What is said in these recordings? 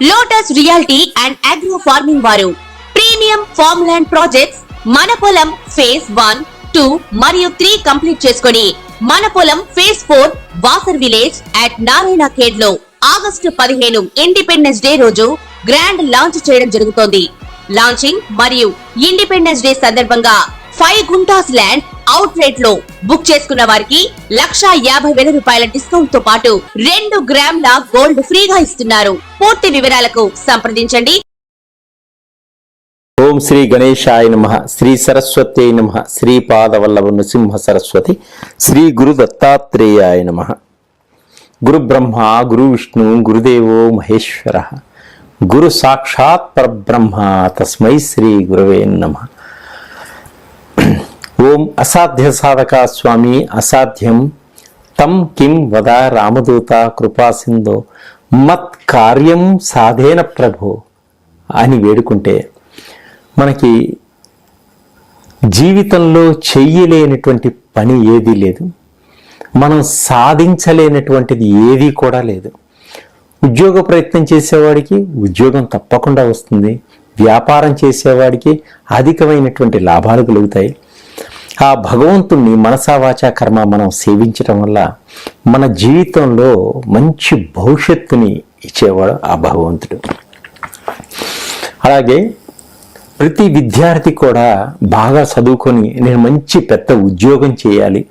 Lotus reality and agro farming వారు premium farm land projects మన పొలం ఫేజ్ 1, 2 మరియు 3 కంప్లీట్ చేసుకుని మన పొలం phase 4 Wasar village at Narayana Khed లో ఆగస్టు 15 ఇండిపెండెన్స్ డే రోజు గ్రాండ్ లాంచ్ చేయడం జరుగుతోంది. లాంచింగ్ మరియు ఇండిపెండెన్స్ డే సందర్భంగా 5 గుంటాస్ ల్యాండ్ అవుట్ రేట్ లో బుక్ చేసుకున్న వారికి 1,50,000 రూపాయల డిస్కౌంట్ తో పాటు 2 గ్రాముల గోల్డ్ ఫ్రీగా ఇస్తున్నారు. పూర్తి వివరాలకు సంప్రదించండి. ఓం శ్రీ గణేశాయ నమః, శ్రీ సరస్వత్యై నమః, శ్రీ పాదవల్లభ నృసింహ సరస్వతి, శ్రీ గురు దత్తాత్రేయాయ నమః. గురు బ్రహ్మ గురు విష్ణు గురుదేవో మహేశ్వర, గురు సాక్షాత్ పరబ్రహ్మ తస్మై శ్రీ గురవే నమః. ఓం అసాధ్య సాధక స్వామి అసాధ్యం తం కిం వద రామదూత కృపాసింధో మత్ కార్యం సాధేన ప్రభో అని వేడుకుంటే మనకి జీవితంలో చెయ్యలేనటువంటి పని ఏదీ లేదు, మనం సాధించలేనటువంటిది ఏదీ కూడా లేదు. ఉద్యోగ ప్రయత్నం చేసేవాడికి ఉద్యోగం తప్పకుండా వస్తుంది, వ్యాపారం చేసేవాడికి అధికమైనటువంటి లాభాలు కలుగుతాయి. ఆ భగవంతుణ్ణి మనసా వాచా కర్మ మనం సేవించడం వల్ల మన జీవితంలో మంచి భవిష్యత్తుని ఇచ్చేవాడు ఆ భగవంతుడు. అలాగే ప్రతి విద్యార్థి కూడా బాగా చదువుకొని నేను మంచి పెద్ద ఉద్యోగం చేయాలి,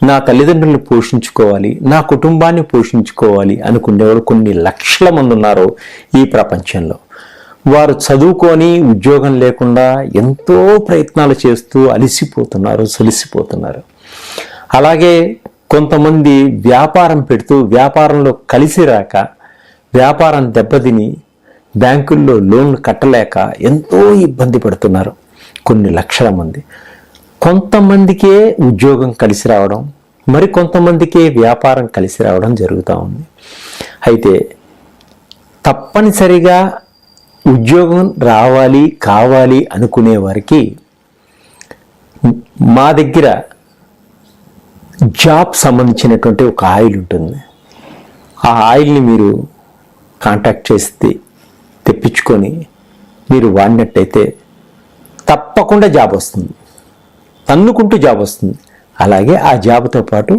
నా తల్లిదండ్రులను పోషించుకోవాలి, నా కుటుంబాన్ని పోషించుకోవాలి అనుకునేవాడు కొన్ని లక్షల మంది ఉన్నారు ఈ ప్రపంచంలో. వారు చదువుకొని ఉద్యోగం లేకుండా ఎంతో ప్రయత్నాలు చేస్తూ అలిసిపోతున్నారు, సలిసిపోతున్నారు. అలాగే కొంతమంది వ్యాపారం పెడుతూ వ్యాపారంలో కలిసి రాక వ్యాపారం దెబ్బతిని బ్యాంకుల్లో లోన్లు కట్టలేక ఎంతో ఇబ్బంది పడుతున్నారు కొన్ని లక్షల మంది. కొంతమందికే ఉద్యోగం కలిసి రావడం, మరి కొంతమందికే వ్యాపారం కలిసి రావడం జరుగుతూ ఉంది. అయితే తప్పనిసరిగా ఉద్యోగం రావాలి కావాలి అనుకునే వారికి మా దగ్గర జాబ్ సంబంధించినటువంటి ఒక ఆయిల్ ఉంటుంది. ఆ ఆయిల్ని మీరు కాంటాక్ట్ చేసి తెప్పించుకొని మీరు వాడినట్టయితే తప్పకుండా జాబ్ వస్తుంది, తన్నుకుంటూ జాబ్ వస్తుంది. అలాగే ఆ జాబ్తో పాటు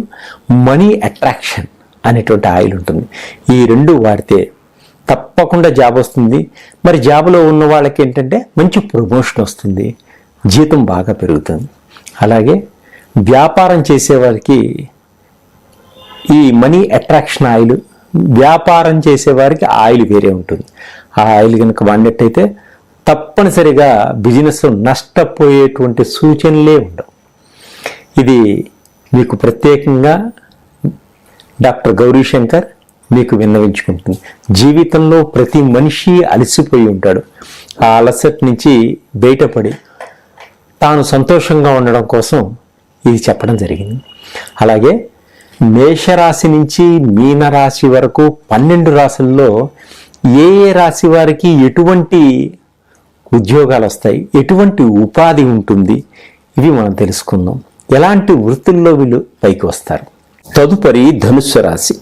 మనీ అట్రాక్షన్ అనేటువంటి ఆయిల్ ఉంటుంది. ఈ రెండు వాడితే తప్పకుండా జాబ్ వస్తుంది. మరి జాబ్లో ఉన్న వాళ్ళకి ఏంటంటే మంచి ప్రమోషన్ వస్తుంది, జీతం బాగా పెరుగుతుంది. అలాగే వ్యాపారం చేసేవారికి ఈ మనీ అట్రాక్షన్ ఆయిల్, వ్యాపారం చేసేవారికి ఆయిల్ వేరే ఉంటుంది. ఆ ఆయిల్ కనుక వాడినట్టయితే తప్పనిసరిగా బిజినెస్ నష్టపోయేటువంటి సూచనలే ఉండవు. ఇది మీకు ప్రత్యేకంగా డాక్టర్ గౌరీశంకర్ మీకు విన్నవించుకుంటుంది. జీవితంలో ప్రతి మనిషి అలసిపోయి ఉంటాడు. ఆ అలసట నుంచి బయటపడి తాను సంతోషంగా ఉండడం కోసం ఇది చెప్పడం జరిగింది. అలాగే మేషరాశి నుంచి మీనరాశి వరకు 12 రాశుల్లో ఏ ఏ రాశి వారికి ఎటువంటి ఉద్యోగాలు వస్తాయి, ఎటువంటి ఉపాధి ఉంటుంది, ఇవి మనం తెలుసుకుందాం. ఎలాంటి వృత్తుల్లో వీళ్ళు పైకి వస్తారు. తదుపరి ధనుస్సు రాశి.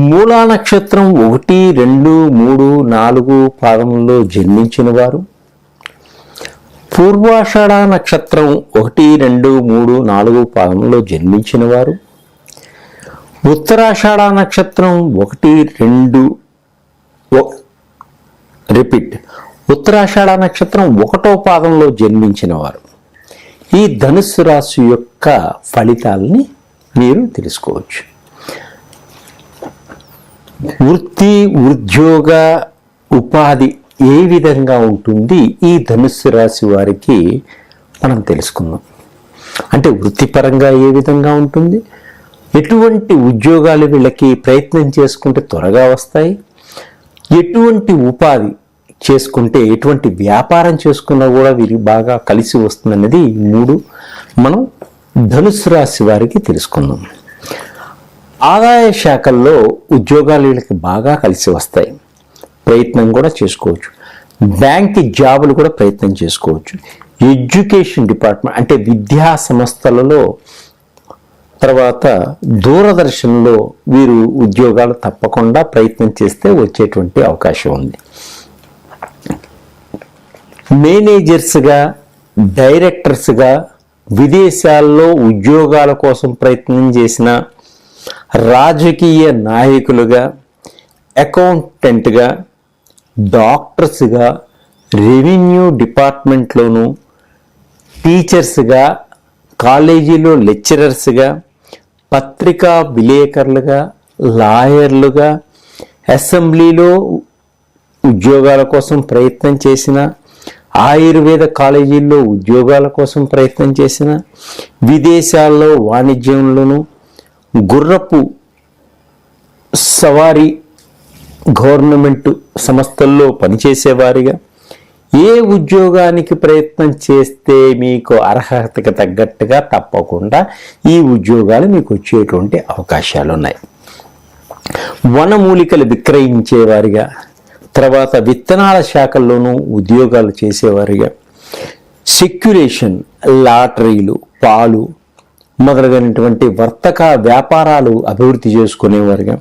మూలా నక్షత్రం 1, 2, 3, 4 పాదముల్లో జన్మించిన వారు, పూర్వాషాఢ నక్షత్రం 1, 2, 3, 4 పాదముల్లో జన్మించిన వారు, ఉత్తరాషాఢ నక్షత్రం 1, 2 ఉత్తరాషాఢ నక్షత్రం 1వ పాదంలో జన్మించిన వారు ఈ ధనుస్సు రాశి యొక్క ఫలితాలని మీరు తెలుసుకోవచ్చు. వృత్తి, ఉద్యోగ, ఉపాధి ఏ విధంగా ఉంటుంది ఈ ధనుస్సు రాశి వారికి మనం తెలుసుకుందాం. అంటే వృత్తిపరంగా ఏ విధంగా ఉంటుంది, ఎటువంటి ఉద్యోగాలు వీళ్ళకి ప్రయత్నం చేసుకుంటే త్వరగా వస్తాయి, ఎటువంటి ఉపాధి చేసుకుంటే, ఎటువంటి వ్యాపారం చేసుకున్నా కూడా వీరికి బాగా కలిసి వస్తుందన్నది 3 మనం ధనుస్సు రాశి వారికి తెలుసుకుందాం. ఆదాయ శాఖల్లో ఉద్యోగాలు వీళ్ళకి బాగా కలిసి వస్తాయి, ప్రయత్నం కూడా చేసుకోవచ్చు. బ్యాంక్ జాబులు కూడా ప్రయత్నం చేసుకోవచ్చు. ఎడ్యుకేషన్ డిపార్ట్మెంట్ అంటే విద్యా సంస్థలలో తర్వాత దూరదర్శన్లో వీరు ఉద్యోగాలు తప్పకుండా ప్రయత్నం చేస్తే వచ్చేటువంటి అవకాశం ఉంది. మేనేజర్స్గా, డైరెక్టర్స్గా విదేశాల్లో ఉద్యోగాల కోసం ప్రయత్నం చేసిన, రాజకీయ నాయకులుగా, అకౌంటెంట్గా, డాక్టర్స్గా, రెవెన్యూ డిపార్ట్మెంట్లోనూ, టీచర్స్గా, కాలేజీలో లెక్చరర్స్గా, పత్రికా విలేకరులుగా, లాయర్లుగా, అసెంబ్లీలో ఉద్యోగాల కోసం ప్రయత్నం చేసిన, ఆయుర్వేద కాలేజీల్లో ఉద్యోగాల కోసం ప్రయత్నం చేసిన, విదేశాల్లో వాణిజ్యంలోనూ, గుర్రపు సవారీ గవర్నమెంట్ సంస్థల్లో పనిచేసేవారిగా, ఏ ఉద్యోగానికి ప్రయత్నం చేస్తే మీకు అర్హతకు తగ్గట్టుగా తప్పకుండా ఈ ఉద్యోగాలు మీకు వచ్చేటువంటి అవకాశాలు ఉన్నాయి. వనమూలికలు విక్రయించేవారిగా, తర్వాత విత్తనాల శాఖల్లోనూ ఉద్యోగాలు చేసేవారిగా, సెక్యులేషన్, లాటరీలు, పాలు మొదలైనటువంటి వర్తక వ్యాపారాలు అభివృద్ధి చేసుకునేవారుగా,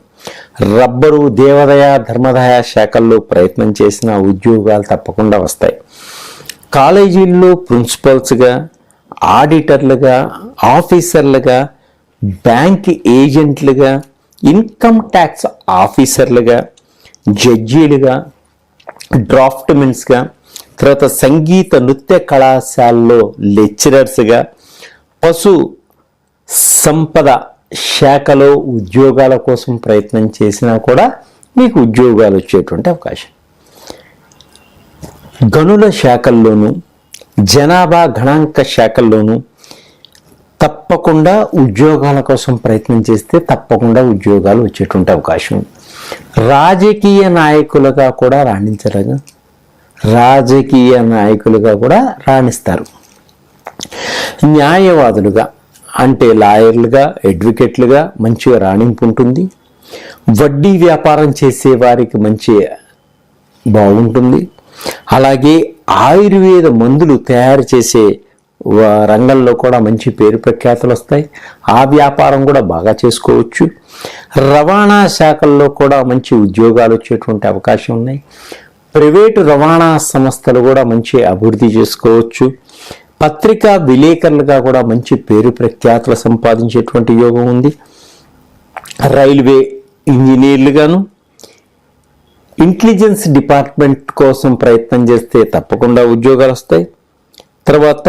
రబ్బరు, దేవాదాయ, ధర్మాదాయ శాఖల్లో ప్రయత్నం చేసిన ఉద్యోగాలు తప్పకుండా వస్తాయి. కాలేజీల్లో ప్రిన్సిపల్స్గా, ఆడిటర్లుగా, ఆఫీసర్లుగా, బ్యాంక్ ఏజెంట్లుగా, ఇన్కమ్ ట్యాక్స్ ఆఫీసర్లుగా, జడ్జీలుగా, డ్రాఫ్ట్మెన్స్గా, తర్వాత సంగీత నృత్య కళాశాలలో లెక్చరర్స్గా, పశు సంపద శాఖలో ఉద్యోగాల కోసం ప్రయత్నం చేసినా కూడా మీకు ఉద్యోగాలు వచ్చేటువంటి అవకాశం. గనుల శాఖల్లోనూ, జనాభా గణాంక శాఖల్లోనూ తప్పకుండా ఉద్యోగాల కోసం ప్రయత్నం చేస్తే తప్పకుండా ఉద్యోగాలు వచ్చేటువంటి అవకాశం. రాజకీయ నాయకులుగా కూడా రాణించరుగా, రాజకీయ నాయకులుగా కూడా రాణిస్తారు. న్యాయవాదులుగా అంటే లాయర్లుగా, అడ్వకేట్లుగా మంచిగా రాణింపు ఉంటుంది. వడ్డీ వ్యాపారం చేసే వారికి మంచి బాగుంటుంది. అలాగే ఆయుర్వేద మందులు తయారు చేసే రంగంలో కూడా మంచి పేరు ప్రఖ్యాతులు వస్తాయి. ఆ వ్యాపారం కూడా బాగా చేసుకోవచ్చు. రవాణా శాఖల్లో కూడా మంచి ఉద్యోగాలు వచ్చేటువంటి అవకాశం ఉన్నాయి. ప్రైవేటు రవాణా సంస్థలు కూడా మంచి అభివృద్ధి చేసుకోవచ్చు. పత్రికా విలేకరులుగా కూడా మంచి పేరు ప్రఖ్యాతులు సంపాదించేటువంటి యోగం ఉంది. రైల్వే ఇంజనీర్లుగాను, ఇంటెలిజెన్స్ డిపార్ట్మెంట్ కోసం ప్రయత్నం చేస్తే తప్పకుండా ఉద్యోగాలు వస్తాయి. తర్వాత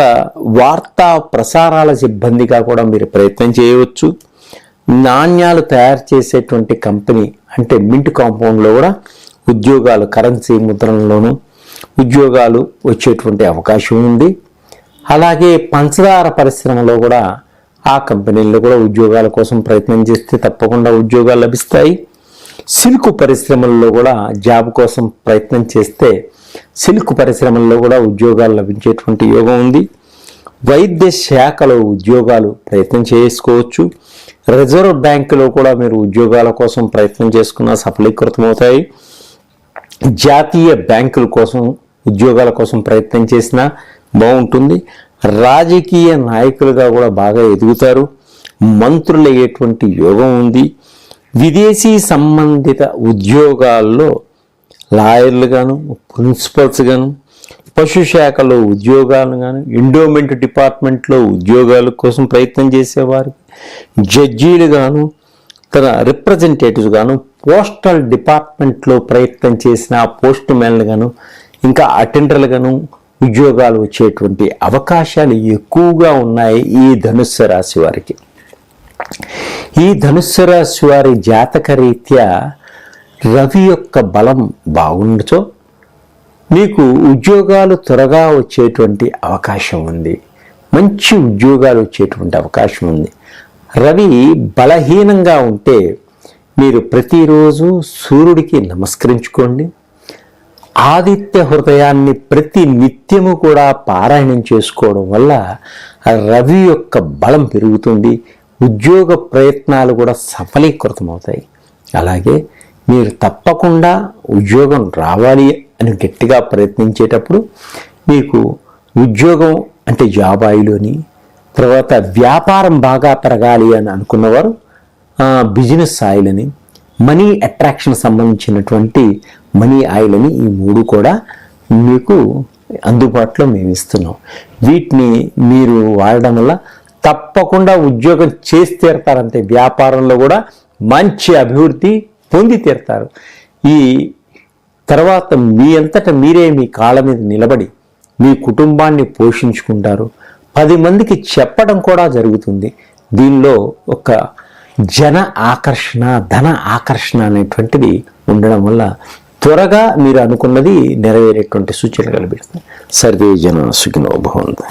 వార్తా ప్రసారాల సిబ్బందిగా కూడా మీరు ప్రయత్నం చేయవచ్చు. నాణ్యాలు తయారు చేసేటువంటి కంపెనీ అంటే మింట్ కాంపౌండ్లో కూడా ఉద్యోగాలు, కరెన్సీ ముద్రణలోనూ ఉద్యోగాలు వచ్చేటువంటి అవకాశం ఉంది. అలాగే పంచదార పరిశ్రమలో కూడా ఆ కంపెనీల్లో కూడా ఉద్యోగాల కోసం ప్రయత్నం చేస్తే తప్పకుండా ఉద్యోగాలు లభిస్తాయి. సిల్క్ పరిశ్రమల్లో కూడా జాబ్ కోసం ప్రయత్నం చేస్తే సిల్క్ పరిశ్రమల్లో కూడా ఉద్యోగాలు లభించేటువంటి యోగం ఉంది. వైద్య శాఖలో ఉద్యోగాలు ప్రయత్నం చేసుకోవచ్చు. రిజర్వ్ బ్యాంకులో కూడా మీరు ఉద్యోగాల కోసం ప్రయత్నం చేసుకున్న సఫలీకృతమవుతాయి. జాతీయ బ్యాంకుల కోసం ఉద్యోగాల కోసం ప్రయత్నం చేసినా బాగుంటుంది. రాజకీయ నాయకులుగా కూడా బాగా ఎదుగుతారు. మంత్రులు అయ్యేటువంటి యోగం ఉంది. విదేశీ సంబంధిత ఉద్యోగాల్లో లాయర్లు గాను, ప్రిన్సిపల్స్ గాను, పశు శాఖలో ఉద్యోగాలు గాను, ఎండోమెంట్ డిపార్ట్మెంట్లో ఉద్యోగాల కోసం ప్రయత్నం చేసేవారికి, జడ్జీలు గాను, తన రిప్రజెంటేటివ్స్ గాను, పోస్టల్ డిపార్ట్మెంట్లో ప్రయత్నం చేసిన పోస్ట్ మ్యాన్లు గాను, ఇంకా అటెండర్లు గాను ఉద్యోగాలు వచ్చేటువంటి అవకాశాలు ఎక్కువగా ఉన్నాయి ఈ ధనుస్సు రాశి వారికి. ఈ ధనుస్సు రాశి వారి జాతక రీత్యా రవి యొక్క బలం బాగుండచో మీకు ఉద్యోగాలు త్వరగా వచ్చేటువంటి అవకాశం ఉంది. మంచి ఉద్యోగాలు వచ్చేటువంటి అవకాశం ఉంది. రవి బలహీనంగా ఉంటే మీరు ప్రతిరోజు సూర్యుడికి నమస్కరించుకోండి. ఆదిత్య హృదయాన్ని ప్రతి నిత్యము కూడా పారాయణం చేసుకోవడం వల్ల రవి యొక్క బలం పెరుగుతుంది. ఉద్యోగ ప్రయత్నాలు కూడా సఫలీకృతమవుతాయి. అలాగే మీరు తప్పకుండా ఉద్యోగం రావాలి అని గట్టిగా ప్రయత్నించేటప్పుడు మీకు ఉద్యోగం అంటే జాబ్ ఆయిలోని తర్వాత వ్యాపారం బాగా పెరగాలి అని అనుకున్నవారు బిజినెస్ ఆయిల్ అని, మనీ అట్రాక్షన్ సంబంధించినటువంటి మనీ ఆయిల్ అని, ఈ 3 కూడా మీకు అందుబాటులో మేము ఇస్తున్నాం. వీటిని మీరు వాడడం వల్ల తప్పకుండా ఉద్యోగం చేసి తీరతారంతే, వ్యాపారంలో కూడా మంచి అభివృద్ధి పొంది తీరతారు. ఈ తర్వాత మీ అంతటా మీరే మీ కాళ్ళ మీద నిలబడి మీ కుటుంబాన్ని పోషించుకుంటారు. 10 మందికి చెప్పడం కూడా జరుగుతుంది. దీనిలో ఒక జన ఆకర్షణ, ధన ఆకర్షణ అనేటువంటిది ఉండడం వల్ల త్వరగా మీరు అనుకున్నది నెరవేరేటువంటి సూచనలు కనిపిస్తుంది. సర్వే జన సుఖినో భవంతు.